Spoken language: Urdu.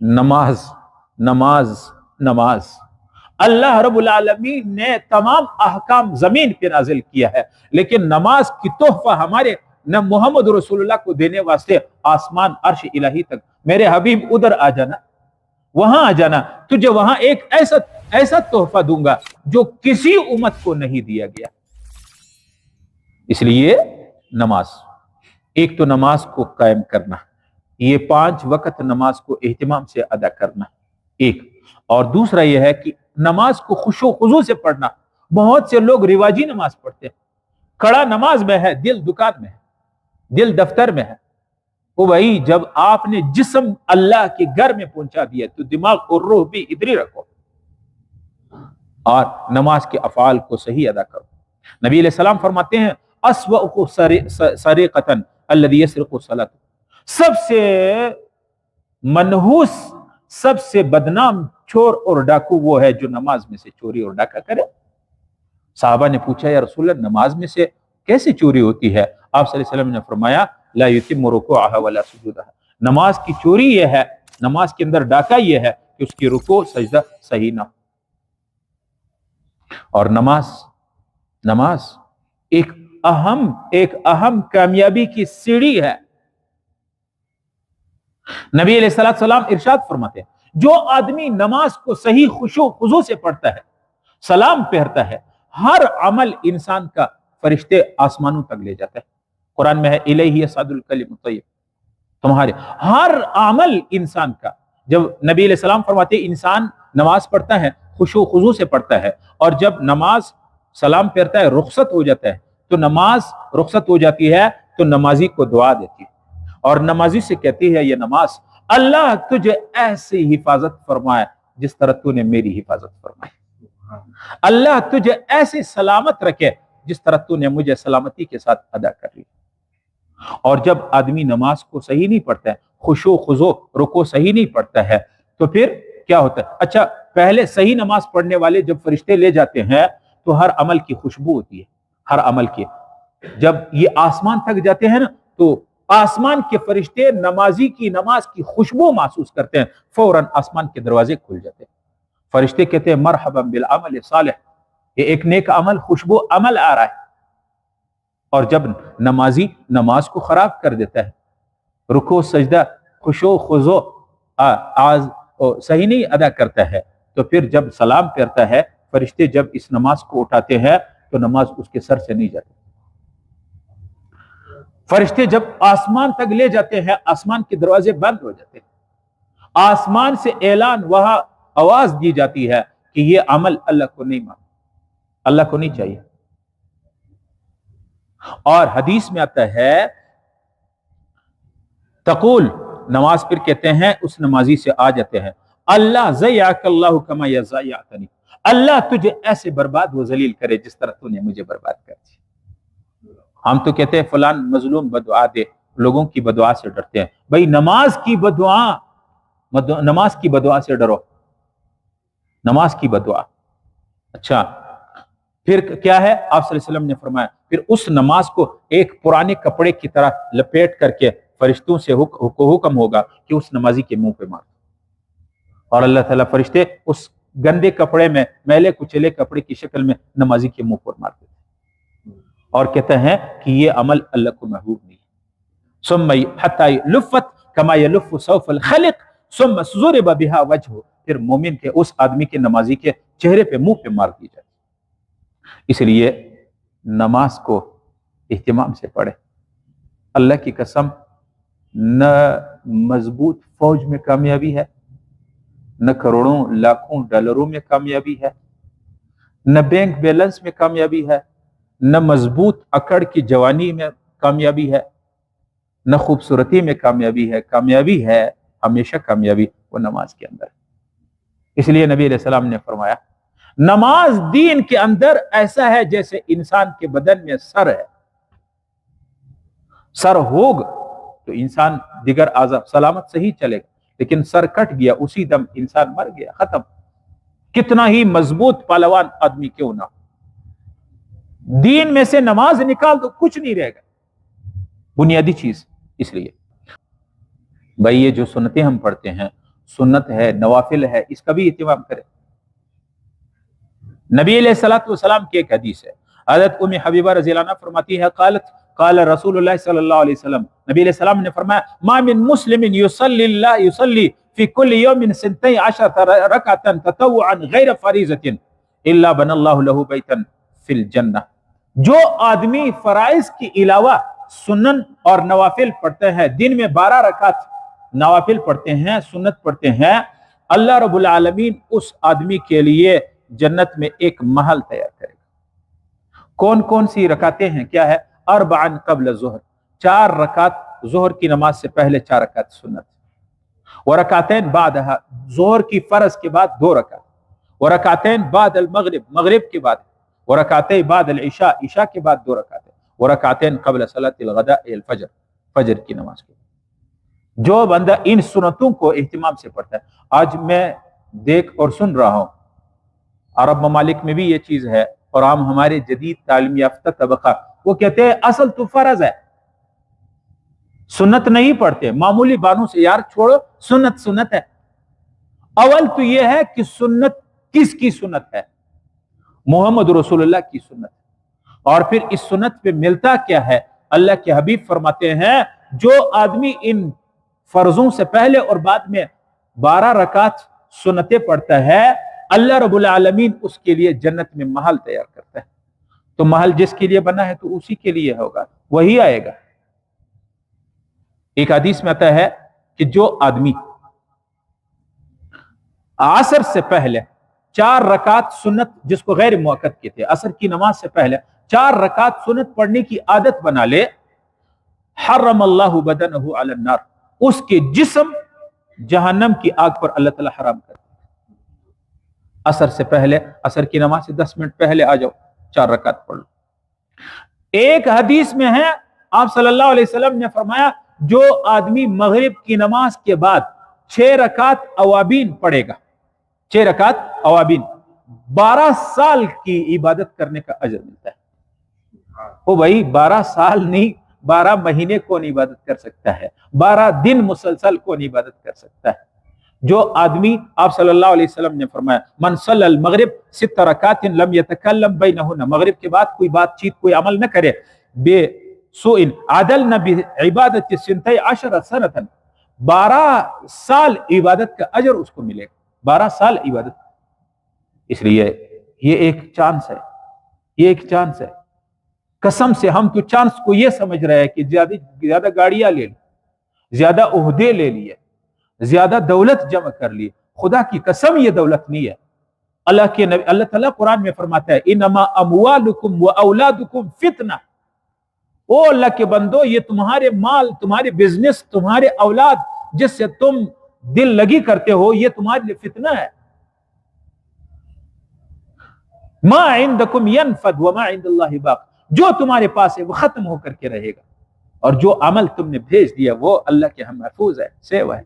نماز نماز نماز اللہ رب العالمین نے تمام احکام زمین پہ نازل کیا ہے، لیکن نماز کی تحفہ ہمارے نہ محمد رسول اللہ کو دینے واسطے آسمان عرش الہی تک، میرے حبیب ادھر آ جانا، وہاں آ جانا، تجھے وہاں ایک ایسا تحفہ دوں گا جو کسی امت کو نہیں دیا گیا۔ اس لیے نماز، ایک تو نماز کو قائم کرنا، یہ 5 وقت نماز کو اہتمام سے ادا کرنا ایک، اور دوسرا یہ ہے کہ نماز کو خشوع و خضوع سے پڑھنا۔ بہت سے لوگ رواجی نماز پڑھتے ہیں، کھڑا نماز میں ہے، دل دکان میں ہے، دل دفتر میں ہے۔ وہ بھائی جب آپ نے جسم اللہ کے گھر میں پہنچا دیا تو دماغ اور روح بھی ادھر ہی رکھو اور نماز کے افعال کو صحیح ادا کرو۔ نبی علیہ السلام فرماتے ہیں اسوأ سریقۃ الذی یسرق الصلاۃ، سب سے منحوس، سب سے بدنام چور اور ڈاکو وہ ہے جو نماز میں سے چوری اور ڈاکہ کرے۔ صحابہ نے پوچھا یا رسول اللہ نماز میں سے کیسے چوری ہوتی ہے؟ آپ صلی اللہ علیہ وسلم نے فرمایا لا یتم رکوعها ولا سجودها، نماز کی چوری یہ ہے، نماز کے اندر ڈاکہ یہ ہے کہ اس کی رکوع سجدہ صحیح نہ ہو۔ اور نماز ایک اہم کامیابی کی سیڑھی ہے۔ نبی علیہ السلام ارشاد فرماتے ہیں جو آدمی نماز کو صحیح خشوع و خضوع سے پڑھتا ہے، سلام پھیرتا ہے، ہر عمل انسان کا فرشتے آسمانوں تک لے جاتا ہے۔ قرآن میں ہے الیہ یصعد الکلم الطیب، تمہارے ہر عمل انسان کا، جب نبی علیہ السلام فرماتے ہیں انسان نماز پڑھتا ہے خشوع و خضوع سے پڑھتا ہے، اور جب نماز سلام پھیرتا ہے رخصت ہو جاتا ہے، تو نماز رخصت ہو جاتی ہے تو نمازی کو دعا دیتی ہے، اور نمازی سے کہتی ہے یہ نماز اللہ تجھے ایسی حفاظت فرمائے جس طرح تو نے میری حفاظت فرمائی، اللہ تجھے ایسے سلامت رکھے جس طرح تو نے مجھے سلامتی کے ساتھ ادا کر لی۔ اور جب آدمی نماز کو صحیح نہیں پڑھتا ہے، خشوع و خضوع رکوع صحیح نہیں پڑھتا ہے، تو پھر کیا ہوتا ہے؟ اچھا پہلے صحیح نماز پڑھنے والے جب فرشتے لے جاتے ہیں تو ہر عمل کی خوشبو ہوتی ہے، ہر عمل کی، جب یہ آسمان تک جاتے ہیں نا تو آسمان کے فرشتے نمازی کی نماز کی خوشبو محسوس کرتے ہیں، فوراً آسمان کے دروازے کھل جاتے ہیں، فرشتے کہتے ہیں مرحبا بالعمل صالح، یہ ایک نیک عمل، خوشبو عمل آ رہا ہے۔ اور جب نمازی نماز کو خراب کر دیتا ہے، رکوع سجدہ خشوع خضوع صحیح نہیں ادا کرتا ہے، تو پھر جب سلام پھیرتا ہے فرشتے جب اس نماز کو اٹھاتے ہیں تو نماز اس کے سر سے نہیں جاتی، فرشتے جب آسمان تک لے جاتے ہیں آسمان کے دروازے بند ہو جاتے ہیں، آسمان سے اعلان، وہاں آواز دی جاتی ہے کہ یہ عمل اللہ کو نہیں مانتا، اللہ کو نہیں چاہیے۔ اور حدیث میں آتا ہے تقول، نماز پھر کہتے ہیں اس نمازی سے آ جاتے ہیں اللہ ضیعک اللہ کما یضیعتنی، اللہ تجھے ایسے برباد و ذلیل کرے جس طرح تو نے مجھے برباد کر دی۔ ہم تو کہتے ہیں فلان مظلوم بدعا دے، لوگوں کی بدعا سے ڈرتے ہیں، بھائی نماز کی بدعا سے ڈرو، نماز کی بدعا۔ اچھا پھر کیا ہے؟ آپ صلی اللہ علیہ وسلم نے فرمایا پھر اس نماز کو ایک پرانے کپڑے کی طرح لپیٹ کر کے فرشتوں سے حکم ہوگا کہ اس نمازی کے منہ پہ مار، اور اللہ تعالیٰ فرشتے اس گندے کپڑے میں، میلے کچلے کپڑے کی شکل میں نمازی کے منہ پر مارتے ہیں، اور کہتے ہیں کہ یہ عمل اللہ کو محبوب نہیں ہے۔ ثم حتی لفت کما یلف سوف الخلق ثم ضرب بها وجهه، پھر مومن کے اس آدمی کے نمازی کے چہرے پہ منہ پہ مار دی جائے۔ اس لیے نماز کو اہتمام سے پڑھے۔ اللہ کی قسم نہ مضبوط فوج میں کامیابی ہے، نہ کروڑوں لاکھوں ڈالروں میں کامیابی ہے، نہ بینک بیلنس میں کامیابی ہے، نہ مضبوط اکڑ کی جوانی میں کامیابی ہے، نہ خوبصورتی میں کامیابی ہے۔ کامیابی ہے ہمیشہ، کامیابی وہ نماز کے اندر ہے۔ اس لیے نبی علیہ السلام نے فرمایا نماز دین کے اندر ایسا ہے جیسے انسان کے بدن میں سر ہے، سر ہوگا تو انسان دیگر اعضاء سلامت صحیح چلے گا، لیکن سر کٹ گیا اسی دم انسان مر گیا، ختم، کتنا ہی مضبوط پہلوان آدمی کیوں نہ ہو، دین میں سے نماز نکال دو کچھ نہیں رہے گا، بنیادی چیز۔ اس لیے بھائی یہ جو سنتیں ہم پڑھتے ہیں، سنت ہے، نوافل ہے، اس کا بھی اہتمام کریں۔ نبی علیہ الصلوۃ والسلام کی ایک حدیث ہے، حضرت ام حبیبہ رضی اللہ عنہ فرماتی ہے قال رسول اللہ صلی اللہ علیہ وسلم، نبی علیہ السلام نے فرمایا ما من مسلم یصلی فی کل یوم 12 رکعۃ تطوعا غیر فریضۃ الا بنى اللہ لہ بیتا فی الجنہ۔ جو آدمی فرائض کے علاوہ سنن اور نوافل پڑھتے ہیں، دن میں 12 رکعت نوافل پڑھتے ہیں، سنت پڑھتے ہیں، اللہ رب العالمین اس آدمی کے لیے جنت میں ایک محل تیار کرے گا۔ کون کون سی رکعتیں ہیں؟ کیا ہے؟ 4 قبل الظہر، 4 رکعت ظہر کی نماز سے پہلے، 4 رکعت سنت، ورکعتین بعدها، ظہر کی فرض کے بعد 2 رکعت، ورکعتین بعد المغرب، مغرب کے بعد، ورکعتین بعد العشاء، عشاء کے بعد 2 رکعتیں، ورکعتین قبل صلاۃ الغداء الفجر، فجر کی نماز کے بعد۔ جو بندہ ان سنتوں کو اہتمام سے پڑھتا ہے، آج میں دیکھ اور سن رہا ہوں عرب ممالک میں بھی یہ چیز ہے، اور عام ہمارے جدید تعلیم یافتہ طبقہ وہ کہتے ہیں اصل تو فرض ہے، سنت نہیں پڑھتے، معمولی بانوں سے یار چھوڑو، سنت سنت ہے۔ اول تو یہ ہے کہ سنت کس کی سنت ہے؟ محمد رسول اللہ کی سنت، اور پھر اس سنت پہ ملتا کیا ہے؟ اللہ کے حبیب فرماتے ہیں جو آدمی ان فرضوں سے پہلے اور بعد میں 12 رکعت سنتیں پڑھتا ہے، اللہ رب العالمین اس کے لیے جنت میں محل تیار کرتا ہے۔ تو محل جس کے لیے بنا ہے تو اسی کے لیے ہوگا، وہی آئے گا۔ ایک حدیث میں آتا ہے کہ جو آدمی عصر سے پہلے 4 رکعت سنت، جس کو غیر موقت کہتے ہیں، عصر کی نماز سے پہلے 4 رکعت سنت پڑھنے کی عادت بنا لے، حرم اللہ بدنہ علی النار، اس کے جسم جہنم کی آگ پر اللہ تعالی حرام کرتا ہے۔ عصر سے پہلے، عصر کی نماز سے 10 منٹ پہلے آ جاؤ، 4 رکعت پڑھ لو۔ ایک حدیث میں ہے آپ صلی اللہ علیہ وسلم نے فرمایا جو آدمی مغرب کی نماز کے بعد 6 رکعت اوابین پڑھے گا، 6 رکعت اوابین، 12 سال کی عبادت کرنے کا اجر ملتا ہے۔ وہ بھائی 12 سال نہیں، 12 مہینے کون عبادت کر سکتا ہے؟ 12 دن مسلسل کون عبادت کر سکتا ہے؟ جو آدمی، آپ صلی اللہ علیہ وسلم نے فرمایا من صلی المغرب 6 رکعات لم يتکلم بینہن، مغرب کے بعد کوئی بات چیت، کوئی عمل نہ کرے، بے سوء عدلن بعبادت 12 سنۃ، 12 سال عبادت کا اجر اس کو ملے گا، 12 سال عبادت۔ اس لیے یہ ایک چانس ہے، یہ ایک چانس ہے۔ قسم سے ہم تو چانس کو یہ سمجھ رہے ہیں کہ زیادہ گاڑیاں لے لی، زیادہ عہدے لے لیے، زیادہ دولت جمع کر لی، خدا کی قسم یہ دولت نہیں ہے۔ اللہ کے نبی، اللہ تعالیٰ قرآن میں فرماتا ہے انما اموالکم و اولادکم فتنہ، او اللہ کے بندو یہ تمہارے مال، تمہارے بزنس، تمہارے اولاد جس سے تم دل لگی کرتے ہو، یہ تمہارے لیے فتنہ ہے۔ ما عندکم ینفد وما عند اللہ باق، جو تمہارے پاس ہے وہ ختم ہو کر کے رہے گا، اور جو عمل تم نے بھیج دیا وہ اللہ کے ہم محفوظ ہے، سیو ہے۔